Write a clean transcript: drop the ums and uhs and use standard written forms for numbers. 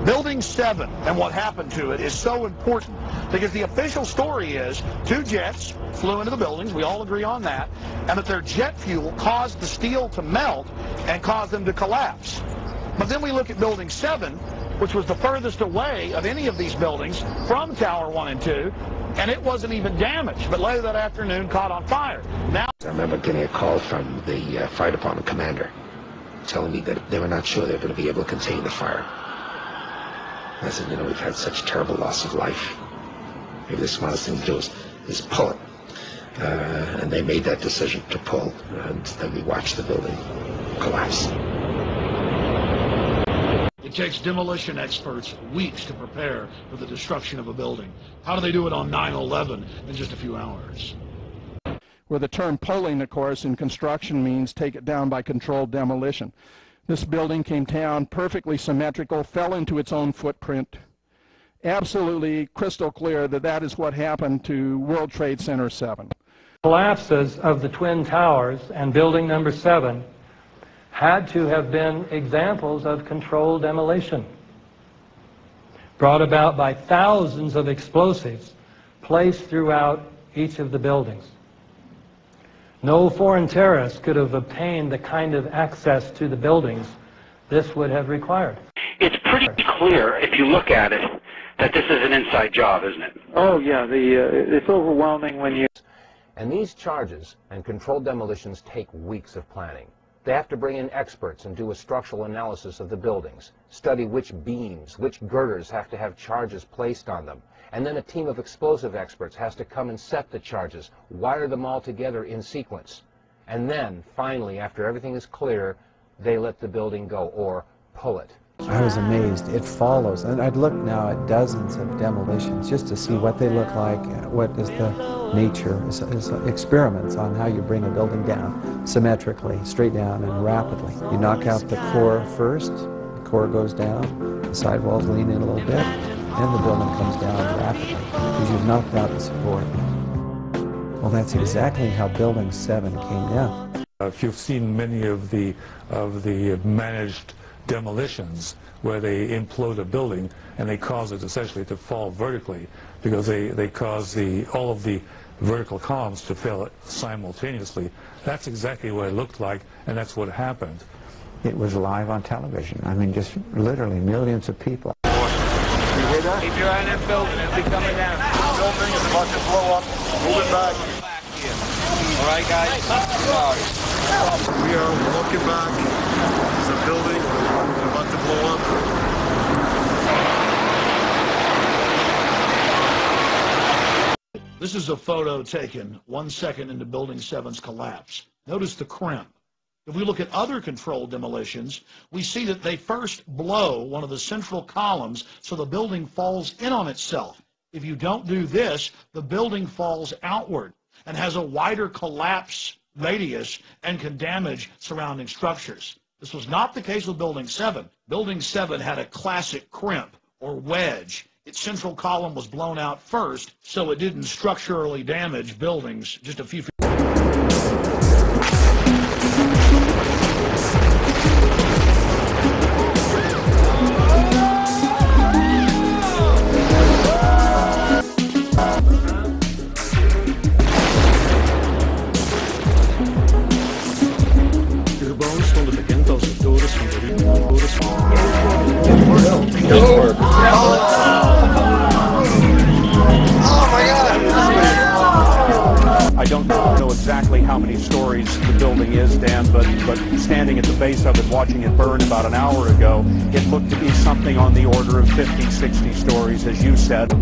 Building 7 and what happened to it is so important because the official story is 2 jets flew into the buildings, we all agree on that, and that their jet fuel caused the steel to melt and caused them to collapse. But then we look at Building 7, which was the furthest away of any of these buildings from Tower 1 and 2, and it wasn't even damaged, but later that afternoon caught on fire. Now, I remember getting a call from the fire department commander telling me that they were not sure they were going to be able to contain the fire. I said, you know, we've had such terrible loss of life. Maybe the smartest thing to do is pull it. And they made that decision to pull, and then we watched the building collapse. It takes demolition experts weeks to prepare for the destruction of a building. How do they do it on 9/11 in just a few hours? Where the term pulling, of course, in construction means take it down by controlled demolition. This building came down perfectly symmetrical, fell into its own footprint. Absolutely crystal clear that that is what happened to World Trade Center 7. Collapses of the Twin Towers and Building Number 7 had to have been examples of controlled demolition, brought about by thousands of explosives placed throughout each of the buildings. No foreign terrorist could have obtained the kind of access to the buildings this would have required. It's pretty clear, if you look at it, that this is an inside job, isn't it? Oh, yeah. It's overwhelming when you... And these charges and controlled demolitions take weeks of planning. They have to bring in experts and do a structural analysis of the buildings, study which beams, which girders have to have charges placed on them. And then a team of explosive experts has to come and set the charges, wire them all together in sequence. And then, finally, after everything is clear, they let the building go, or pull it. I was amazed. It follows. And I'd look now at dozens of demolitions just to see what they look like, what is the nature, is experiments on how you bring a building down symmetrically, straight down and rapidly. You knock out the core first, the core goes down, the sidewalls lean in a little bit, and the building comes down rapidly because you've knocked out the support. Well, that's exactly how Building 7 came down. If you've seen many of the managed demolitions where they implode a building and they cause it essentially to fall vertically because they cause all of the vertical columns to fail simultaneously. That's exactly what it looked like, and that's what happened. It was live on television. I mean, just literally millions of people. Keep your eye on that building. It'll be coming down. The building is about to blow up. Move it back. All right, guys? We are walking back. There's a building about to blow up. This is a photo taken 1 second into Building 7's collapse. Notice the crimp. If we look at other controlled demolitions, we see that they first blow one of the central columns so the building falls in on itself. If you don't do this, the building falls outward and has a wider collapse radius and can damage surrounding structures. This was not the case with Building 7. Building 7 had a classic crimp or wedge. Its central column was blown out first, so it didn't structurally damage buildings just a few feet. I don't know exactly how many stories the building is, Dan, but standing at the base of it, watching it burn about an hour ago, it looked to be something on the order of 50, 60 stories, as you said.